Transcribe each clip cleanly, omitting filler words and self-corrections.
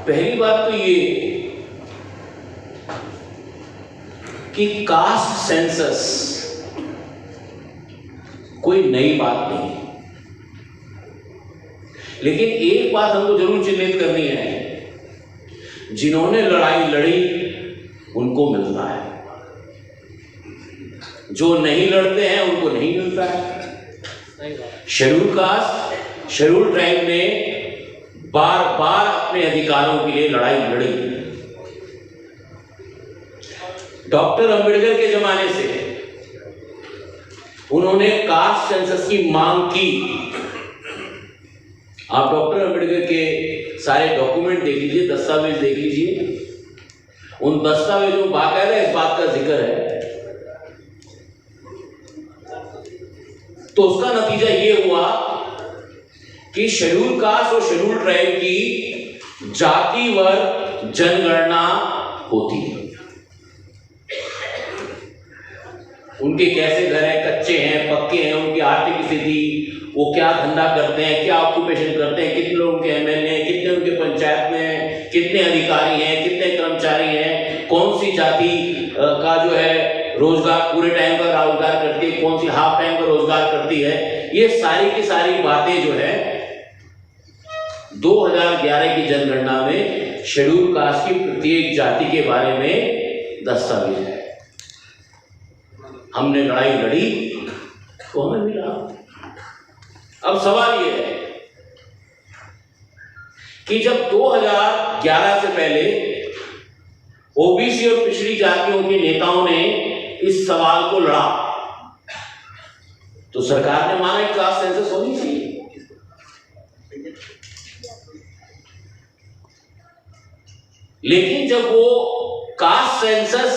पहली बात तो ये कि कास्ट सेंसस कोई नई बात नहीं, लेकिन एक बात हमको जरूर चिन्हित करनी है, जिन्होंने लड़ाई लड़ी उनको मिलता है, जो नहीं लड़ते हैं उनको नहीं मिलता है। शेड्यूल कास्ट, शेड्यूल ट्राइब ने बार बार अपने अधिकारों के लिए लड़ाई लड़ी। डॉक्टर अंबेडकर के जमाने से उन्होंने कास्ट सेंसस की मांग की। आप डॉक्टर अंबेडकर के सारे डॉक्यूमेंट देख लीजिए, दस्तावेज देख लीजिए, उन दस्तावेजों में बाकायदा इस बात का जिक्र है। तो उसका नतीजा ये हुआ कि शेड्यूल कास्ट और शेड्यूल ट्राइब की जातिवार जनगणना होती है। उनके कैसे घर हैं, कच्चे हैं, पक्के हैं, उनकी आर्थिक स्थिति, वो क्या धंधा करते हैं, क्या ऑक्यूपेशन करते हैं, कितने लोग उनके एमएलए हैं, कितने उनके पंचायत में हैं, कितने अधिकारी हैं, कितने कर्मचारी हैं, कौन सी जाति का जो है रोजगार पूरे टाइम का रोजगार करती है, कौन सी हाफ टाइम का रोजगार करती है। ये सारी की सारी बातें जो है 2011 की जनगणना में शेड्यूल कास्ट की प्रत्येक जाति के बारे में दस्तावेज है। हमने लड़ाई लड़ी तो हमें मिला। अब सवाल यह है कि जब 2011 से पहले ओबीसी और पिछड़ी जातियों के नेताओं ने इस सवाल को लड़ा तो सरकार ने माना कि कास्ट सेंसस होनी चाहिए। लेकिन जब वो कास्ट सेंसस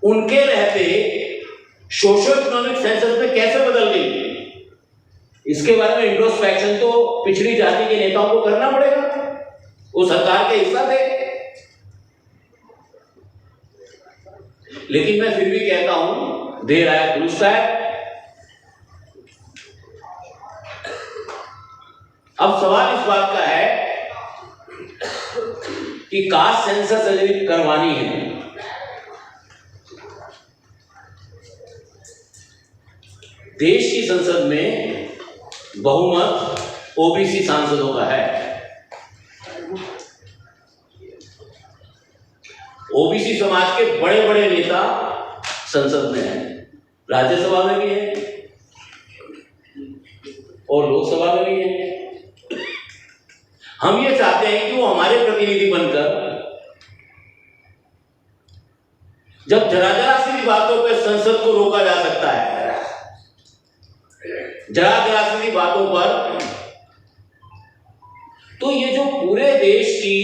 उनके रहते सोशो इकोनॉमिक सेंसस में कैसे बदल गई, इसके बारे में इंट्रोस्पेक्शन तो पिछड़ी जाति के नेताओं को करना पड़ेगा, वो सरकार के हिस्सा थे। लेकिन मैं फिर भी कहता हूं, देर आए दुरुस्त है। अब सवाल इस बात का है कि कास्ट सेंसस यदि करवानी है देश की संसद में बहुमत ओबीसी सांसदों का है। ओबीसी समाज के बड़े बड़े नेता संसद में हैं, राज्यसभा में भी हैं और लोकसभा में भी हैं। हम ये चाहते हैं कि वो हमारे प्रतिनिधि बनकर जब जरा जरा सी बातों पर संसद को रोका जा सकता है, जरा सी बातों पर, तो ये जो पूरे देश की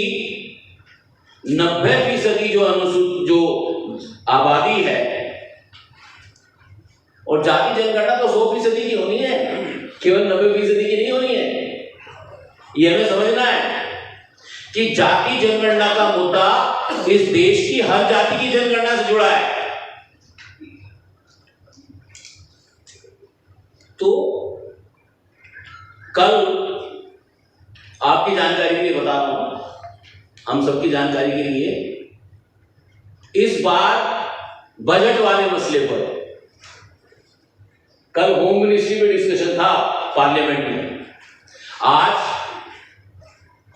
90% जो आबादी है, और जाति जनगणना तो 100% की होनी है, केवल 90% की नहीं होनी है। ये हमें समझना है कि जाति जनगणना का मुद्दा इस देश की हर जाति की जनगणना से जुड़ा है। तो कल आपकी जानकारी के लिए बता रहा हूं, हम सबकी जानकारी के लिए, इस बार बजट वाले मसले पर कल होम मिनिस्ट्री में डिस्कशन था पार्लियामेंट में। आज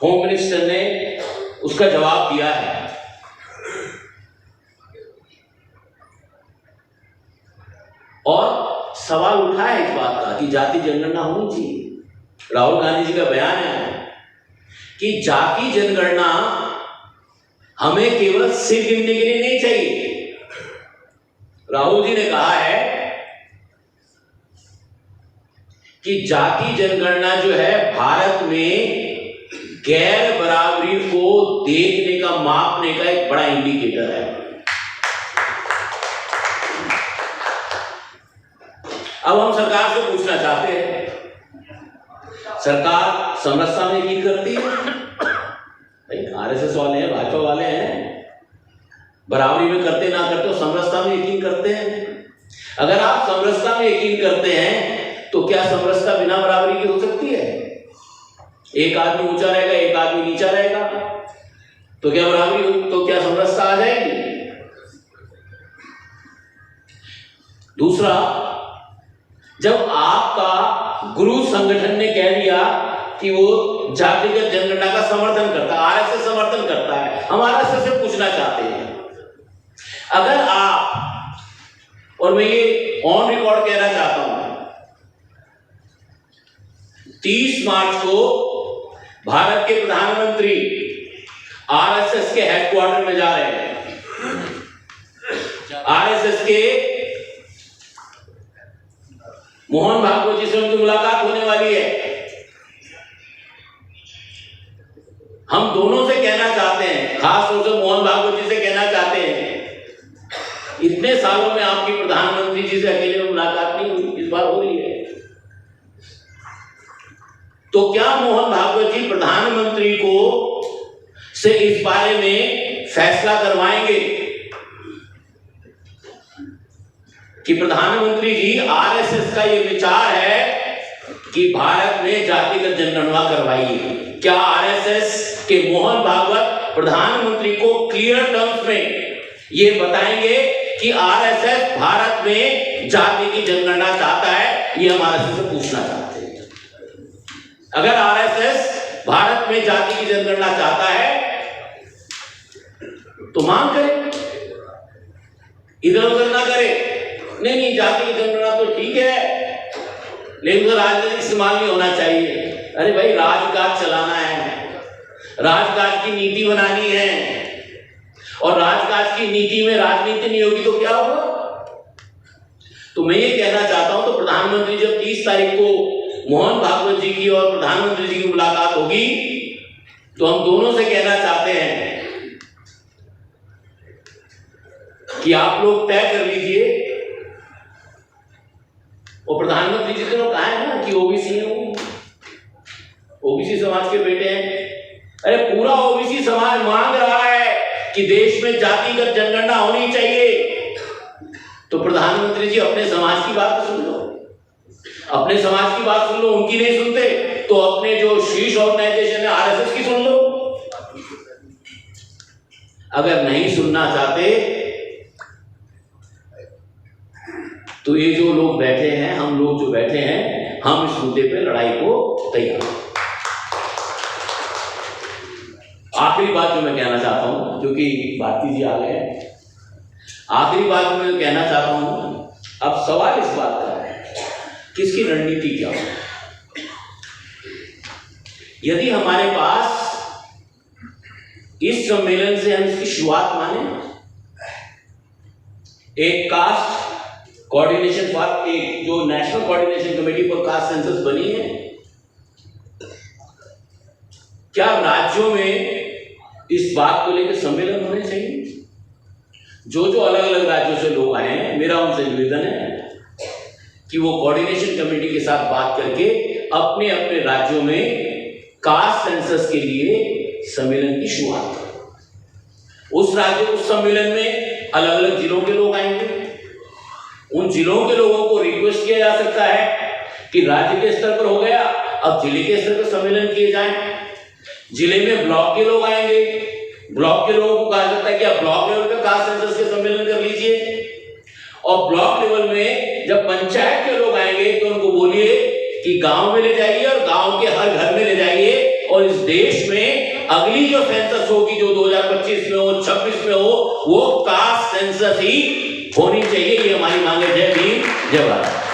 होम मिनिस्टर ने उसका जवाब दिया है। और सवाल उठा है इस बात का कि जाति जनगणना होनी चाहिए। राहुल गांधी जी का बयान है कि जाति जनगणना हमें केवल सिर गिनने के लिए नहीं चाहिए। राहुल जी ने कहा है कि जाति जनगणना जो है भारत में गैर बराबरी को देखने का, मापने का एक बड़ा इंडिकेटर है। अब हम सरकार से पूछना चाहते हैं, सरकार समरसता में यकीन करती है? भाई आरएसएस वाले हैं, भाजपा वाले हैं, बराबरी में करते ना करते हो, समरसता में यकीन करते हैं। अगर आप समरसता में यकीन करते हैं तो क्या समरसता बिना बराबरी की हो सकती है? एक आदमी ऊंचा रहेगा, एक आदमी नीचा रहेगा। तो क्या बराबरी होगी, तो क्या समरसता आ जाएगी। दूसरा, जब आपका गुरु संगठन ने कह दिया कि वो जातिगत जनगणना का समर्थन करता है, आरएसएस समर्थन करता है, हम आरएसएस से पूछना चाहते हैं, अगर आप, और मैं ये ऑन रिकॉर्ड कहना चाहता हूं, 30 मार्च को भारत के प्रधानमंत्री आरएसएस के हेडक्वार्टर में जा रहे हैं, आरएसएस के मोहन भागवत जी से उनकी मुलाकात होने वाली है। हम दोनों से कहना चाहते हैं, खास तौर से मोहन भागवत जी से कहना चाहते हैं, इतने सालों में आपकी प्रधानमंत्री जी से अकेले में मुलाकात नहीं हुई, इस बार हो रही है। तो क्या मोहन भागवत जी प्रधानमंत्री को से इस बारे में फैसला करवाएंगे कि प्रधानमंत्री जी, आरएसएस का ये विचार है कि भारत में जातिगत जनगणना करवाइए, क्या आरएसएस के मोहन भागवत प्रधानमंत्री को क्लियर टर्म्स में ये बताएंगे कि आरएसएस भारत में जाति की जनगणना चाहता है? ये हम आरएसएस से पूछना चाहते हैं। अगर आरएसएस भारत में जाति की जनगणना चाहता है तो मांग करे, इधर उधर ना करे। नहीं, जाति की जनगणना तो ठीक है, लेकिन राजनीतिक इस्तेमाल नहीं होना चाहिए। अरे भाई, राजकाज चलाना है, राजकाज की नीति बनानी है, और राजकाज की नीति में राजनीति नहीं होगी तो क्या होगा। तो मैं ये कहना चाहता हूं, तो प्रधानमंत्री जब 30 तारीख को मोहन भागवत जी की और प्रधानमंत्री जी की मुलाकात होगी, तो हम दोनों से कहना चाहते हैं कि आप लोग तय कर लीजिए, और प्रधानमंत्री जी ने कहा है ना कि ओबीसी है, ओबीसी समाज के बेटे हैं। अरे पूरा ओबीसी समाज मांग रहा है कि देश में जातिगत जनगणना होनी चाहिए, तो प्रधानमंत्री जी अपने समाज की बात सुन लो, अपने समाज की बात सुन लो। उनकी नहीं सुनते तो अपने जो शीर्ष ऑर्गेनाइजेशन है आरएसएस की सुन लो। अगर नहीं सुनना चाहते तो ये जो लोग बैठे हैं, हम लोग जो बैठे हैं, हम इस मुद्दे पे लड़ाई को तैयार हैं। आखिरी बात जो मैं कहना चाहता हूं, क्योंकि भारती जी आ गए हैं, आखिरी बात मैं कहना चाहता हूं, अब सवाल इस बात का है कि इसकी रणनीति क्या हो। यदि हमारे पास इस सम्मेलन से हम इसकी शुरुआत माने, एक कास्ट कोऑर्डिनेशन फॉर, एक जो national coordination committee for caste census बनी है, क्या राज्यों में इस बात को लेकर सम्मेलन होने चाहिए? जो अलग अलग राज्यों से लोग आए हैं, मेरा उनसे निवेदन है कि वो कोऑर्डिनेशन कमेटी के साथ बात करके अपने अपने राज्यों में कास्ट सेंसस के लिए सम्मेलन की शुरुआत करें। उस सम्मेलन में अलग अलग जिलों के लोग आएंगे। उन जिलों के लोगों को रिक्वेस्ट किया जा सकता है कि राज्य के स्तर पर हो गया, अब जिले के स्तर पर सम्मेलन किए जाएं। जिले में ब्लॉक के लोग आएंगे, ब्लॉक के लोगों को कहा जाता है कि आप ब्लॉक लेवल पे कास्ट सेंसस के सम्मेलन कर लीजिए, और ब्लॉक लेवल में जब पंचायत के लोग आएंगे तो उनको बोलिए कि गांव में ले जाइए और गांव के हर घर में ले जाइए, और इस देश में अगली जो सेंसस होगी, जो 2025 में हो, 26 में हो, वो कास्ट सेंसस ही होनी चाहिए। ये हमारी मांग है। जय भीम, जय भारत।